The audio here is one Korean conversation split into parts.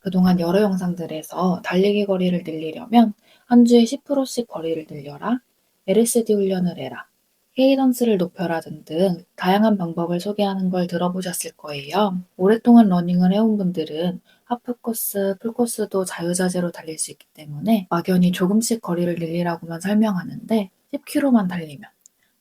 그동안 여러 영상들에서 달리기 거리를 늘리려면 한 주에 10%씩 거리를 늘려라, LSD 훈련을 해라, 케이던스를 높여라 등등 다양한 방법을 소개하는 걸 들어보셨을 거예요. 오랫동안 러닝을 해온 분들은 하프코스, 풀코스도 자유자재로 달릴 수 있기 때문에 막연히 조금씩 거리를 늘리라고만 설명하는데 10km만 달리면,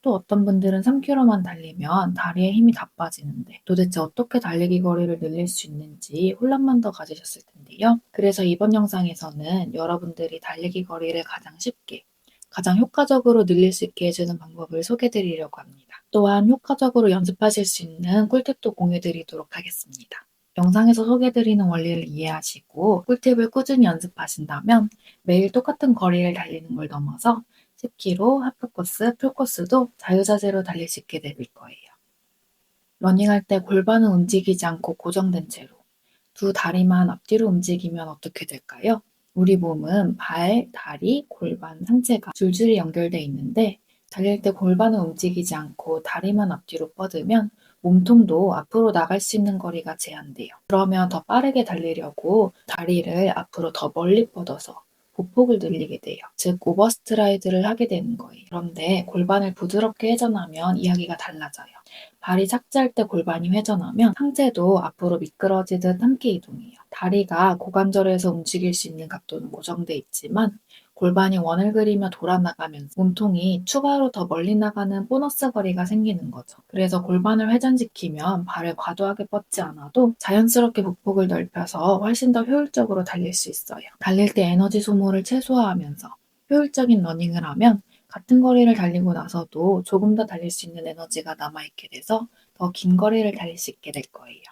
또 어떤 분들은 3km만 달리면 다리에 힘이 다 빠지는데 도대체 어떻게 달리기 거리를 늘릴 수 있는지 혼란만 더 가지셨을 텐데요. 그래서 이번 영상에서는 여러분들이 달리기 거리를 가장 쉽게, 가장 효과적으로 늘릴 수 있게 해주는 방법을 소개드리려고 합니다. 또한 효과적으로 연습하실 수 있는 꿀팁도 공유드리도록 하겠습니다. 영상에서 소개드리는 원리를 이해하시고 꿀팁을 꾸준히 연습하신다면 매일 똑같은 거리를 달리는 걸 넘어서 10km, 하프코스, 풀코스도 자유자재로 달릴 수 있게 될 거예요. 러닝할 때 골반은 움직이지 않고 고정된 채로 두 다리만 앞뒤로 움직이면 어떻게 될까요? 우리 몸은 발, 다리, 골반, 상체가 줄줄이 연결돼 있는데 달릴 때 골반은 움직이지 않고 다리만 앞뒤로 뻗으면 몸통도 앞으로 나갈 수 있는 거리가 제한돼요. 그러면 더 빠르게 달리려고 다리를 앞으로 더 멀리 뻗어서 보폭을 늘리게 돼요. 즉 오버스트라이드를 하게 되는 거예요. 그런데 골반을 부드럽게 회전하면 이야기가 달라져요. 발이 착지할 때 골반이 회전하면 상체도 앞으로 미끄러지듯 함께 이동해요. 다리가 고관절에서 움직일 수 있는 각도는 고정돼 있지만 골반이 원을 그리며 돌아나가면서 몸통이 추가로 더 멀리 나가는 보너스 거리가 생기는 거죠. 그래서 골반을 회전시키면 발을 과도하게 뻗지 않아도 자연스럽게 보폭을 넓혀서 훨씬 더 효율적으로 달릴 수 있어요. 달릴 때 에너지 소모를 최소화하면서 효율적인 러닝을 하면 같은 거리를 달리고 나서도 조금 더 달릴 수 있는 에너지가 남아있게 돼서 더 긴 거리를 달릴 수 있게 될 거예요.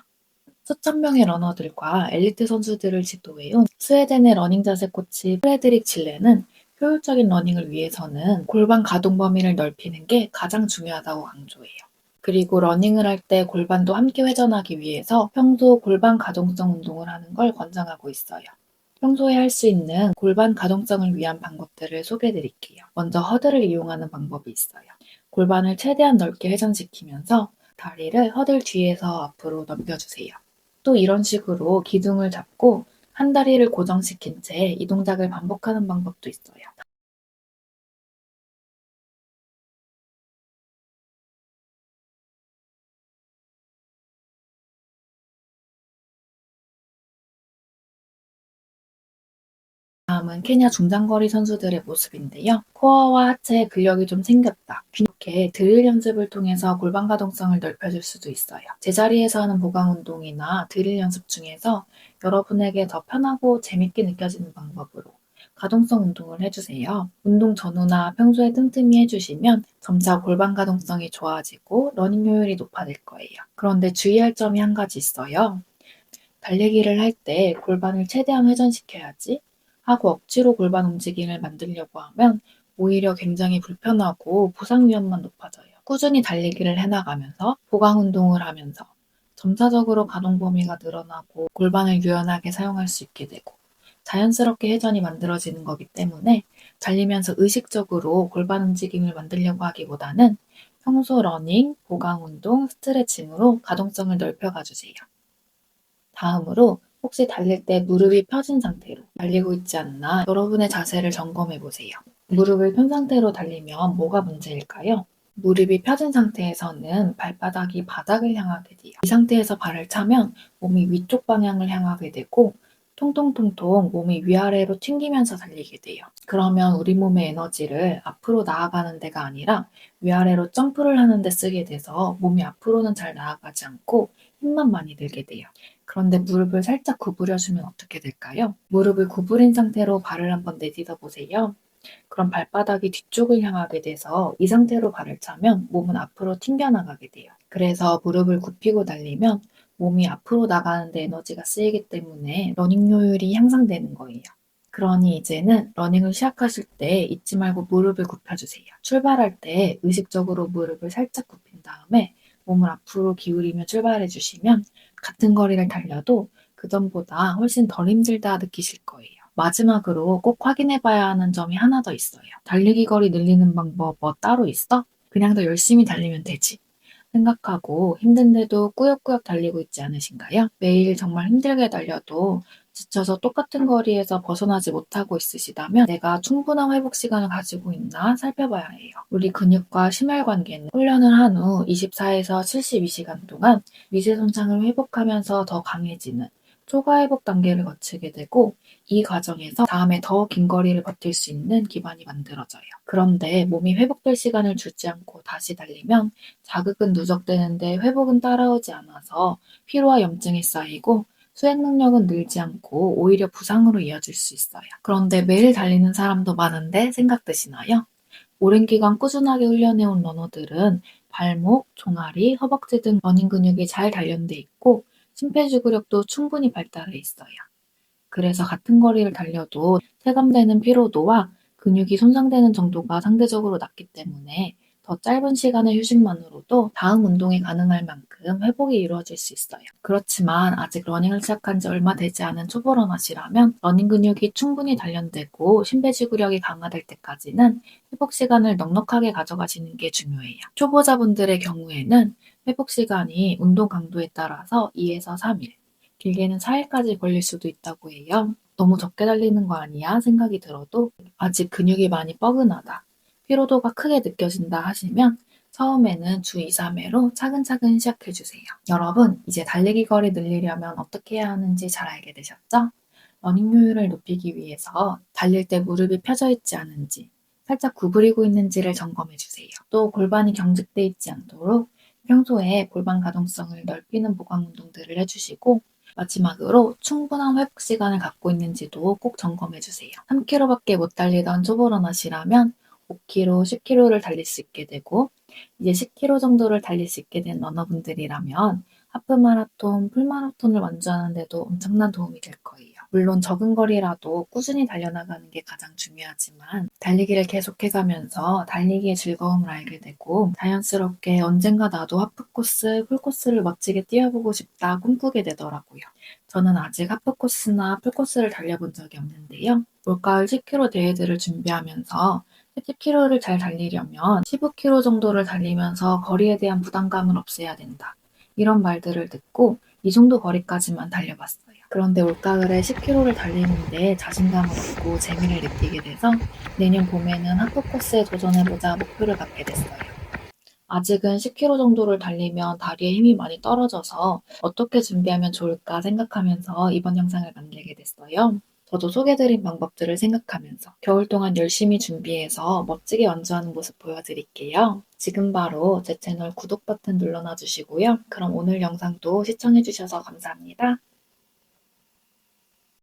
수천 명의 러너들과 엘리트 선수들을 지도해온 스웨덴의 러닝 자세 코치 프레드릭 질레는 효율적인 러닝을 위해서는 골반 가동 범위를 넓히는 게 가장 중요하다고 강조해요. 그리고 러닝을 할 때 골반도 함께 회전하기 위해서 평소 골반 가동성 운동을 하는 걸 권장하고 있어요. 평소에 할 수 있는 골반 가동성을 위한 방법들을 소개해 드릴게요. 먼저 허들을 이용하는 방법이 있어요. 골반을 최대한 넓게 회전시키면서 다리를 허들 뒤에서 앞으로 넘겨주세요. 또 이런 식으로 기둥을 잡고 한 다리를 고정시킨 채 이 동작을 반복하는 방법도 있어요. 다음은 케냐 중장거리 선수들의 모습인데요. 코어와 하체에 근력이 좀 생겼다. 이렇게 드릴 연습을 통해서 골반 가동성을 넓혀줄 수도 있어요. 제자리에서 하는 보강 운동이나 드릴 연습 중에서 여러분에게 더 편하고 재밌게 느껴지는 방법으로 가동성 운동을 해주세요. 운동 전후나 평소에 틈틈이 해주시면 점차 골반 가동성이 좋아지고 러닝 효율이 높아질 거예요. 그런데 주의할 점이 한 가지 있어요. 달리기를 할 때 골반을 최대한 회전시켜야지 하고 억지로 골반 움직임을 만들려고 하면 오히려 굉장히 불편하고 부상 위험만 높아져요. 꾸준히 달리기를 해나가면서 보강 운동을 하면서 점차적으로 가동 범위가 늘어나고 골반을 유연하게 사용할 수 있게 되고 자연스럽게 회전이 만들어지는 거기 때문에 달리면서 의식적으로 골반 움직임을 만들려고 하기보다는 평소 러닝, 보강 운동, 스트레칭으로 가동성을 넓혀가 주세요. 다음으로 혹시 달릴 때 무릎이 펴진 상태로 달리고 있지 않나 여러분의 자세를 점검해 보세요. 무릎을 편 상태로 달리면 뭐가 문제일까요? 무릎이 펴진 상태에서는 발바닥이 바닥을 향하게 돼요. 이 상태에서 발을 차면 몸이 위쪽 방향을 향하게 되고 통통통통 몸이 위아래로 튕기면서 달리게 돼요. 그러면 우리 몸의 에너지를 앞으로 나아가는 데가 아니라 위아래로 점프를 하는 데 쓰게 돼서 몸이 앞으로는 잘 나아가지 않고 힘만 많이 들게 돼요. 그런데 무릎을 살짝 구부려주면 어떻게 될까요? 무릎을 구부린 상태로 발을 한번 내딛어 보세요. 그럼 발바닥이 뒤쪽을 향하게 돼서 이 상태로 발을 차면 몸은 앞으로 튕겨나가게 돼요. 그래서 무릎을 굽히고 달리면 몸이 앞으로 나가는 데 에너지가 쓰이기 때문에 러닝 효율이 향상되는 거예요. 그러니 이제는 러닝을 시작하실 때 잊지 말고 무릎을 굽혀주세요. 출발할 때 의식적으로 무릎을 살짝 굽힌 다음에 몸을 앞으로 기울이며 출발해 주시면 같은 거리를 달려도 그전보다 훨씬 덜 힘들다 느끼실 거예요. 마지막으로 꼭 확인해 봐야 하는 점이 하나 더 있어요. 달리기 거리 늘리는 방법 뭐 따로 있어? 그냥 더 열심히 달리면 되지. 생각하고 힘든데도 꾸역꾸역 달리고 있지 않으신가요? 매일 정말 힘들게 달려도 지쳐서 똑같은 거리에서 벗어나지 못하고 있으시다면 내가 충분한 회복 시간을 가지고 있나 살펴봐야 해요. 우리 근육과 심혈 관계는 훈련을 한 후 24에서 72시간 동안 미세 손상을 회복하면서 더 강해지는 초과 회복 단계를 거치게 되고, 이 과정에서 다음에 더 긴 거리를 버틸 수 있는 기반이 만들어져요. 그런데 몸이 회복될 시간을 주지 않고 다시 달리면 자극은 누적되는데 회복은 따라오지 않아서 피로와 염증이 쌓이고 수행 능력은 늘지 않고 오히려 부상으로 이어질 수 있어요. 그런데 매일 달리는 사람도 많은데 생각되시나요? 오랜 기간 꾸준하게 훈련해온 러너들은 발목, 종아리, 허벅지 등 러닝 근육이 잘 단련돼 있고 심폐지구력도 충분히 발달해 있어요. 그래서 같은 거리를 달려도 체감되는 피로도와 근육이 손상되는 정도가 상대적으로 낮기 때문에 더 짧은 시간의 휴식만으로도 다음 운동이 가능할 만큼 회복이 이루어질 수 있어요. 그렇지만 아직 러닝을 시작한 지 얼마 되지 않은 초보 러너시라면 러닝 근육이 충분히 단련되고 심폐지구력이 강화될 때까지는 회복 시간을 넉넉하게 가져가시는 게 중요해요. 초보자분들의 경우에는 회복 시간이 운동 강도에 따라서 2에서 3일, 길게는 4일까지 걸릴 수도 있다고 해요. 너무 적게 달리는 거 아니야? 생각이 들어도 아직 근육이 많이 뻐근하다, 피로도가 크게 느껴진다 하시면 처음에는 주 2, 3회로 차근차근 시작해주세요. 여러분, 이제 달리기 거리 늘리려면 어떻게 해야 하는지 잘 알게 되셨죠? 러닝 효율을 높이기 위해서 달릴 때 무릎이 펴져 있지 않은지, 살짝 구부리고 있는지를 점검해 주세요. 또 골반이 경직돼 있지 않도록 평소에 골반 가동성을 넓히는 보강 운동들을 해주시고, 마지막으로 충분한 회복 시간을 갖고 있는지도 꼭 점검해 주세요. 3km밖에 못 달리던 초보 러너시라면 5km, 10km를 달릴 수 있게 되고, 이제 10km 정도를 달릴 수 있게 된 러너분들이라면 하프 마라톤, 풀 마라톤을 완주하는 데도 엄청난 도움이 될 거예요. 물론 적은 거리라도 꾸준히 달려나가는 게 가장 중요하지만 달리기를 계속해가면서 달리기의 즐거움을 알게 되고 자연스럽게 언젠가 나도 하프코스, 풀코스를 멋지게 뛰어보고 싶다 꿈꾸게 되더라고요. 저는 아직 하프코스나 풀코스를 달려본 적이 없는데요. 올가을 10km 대회들을 준비하면서 10km를 잘 달리려면 15km 정도를 달리면서 거리에 대한 부담감을 없애야 된다, 이런 말들을 듣고 이 정도 거리까지만 달려봤어요. 그런데 올가을에 10km를 달리는데 자신감을 얻고 재미를 느끼게 돼서 내년 봄에는 하프코스에 도전해보자 목표를 갖게 됐어요. 아직은 10km 정도를 달리면 다리에 힘이 많이 떨어져서 어떻게 준비하면 좋을까 생각하면서 이번 영상을 만들게 됐어요. 저도 소개드린 방법들을 생각하면서 겨울 동안 열심히 준비해서 멋지게 완주하는 모습 보여드릴게요. 지금 바로 제 채널 구독 버튼 눌러놔 주시고요. 그럼 오늘 영상도 시청해주셔서 감사합니다.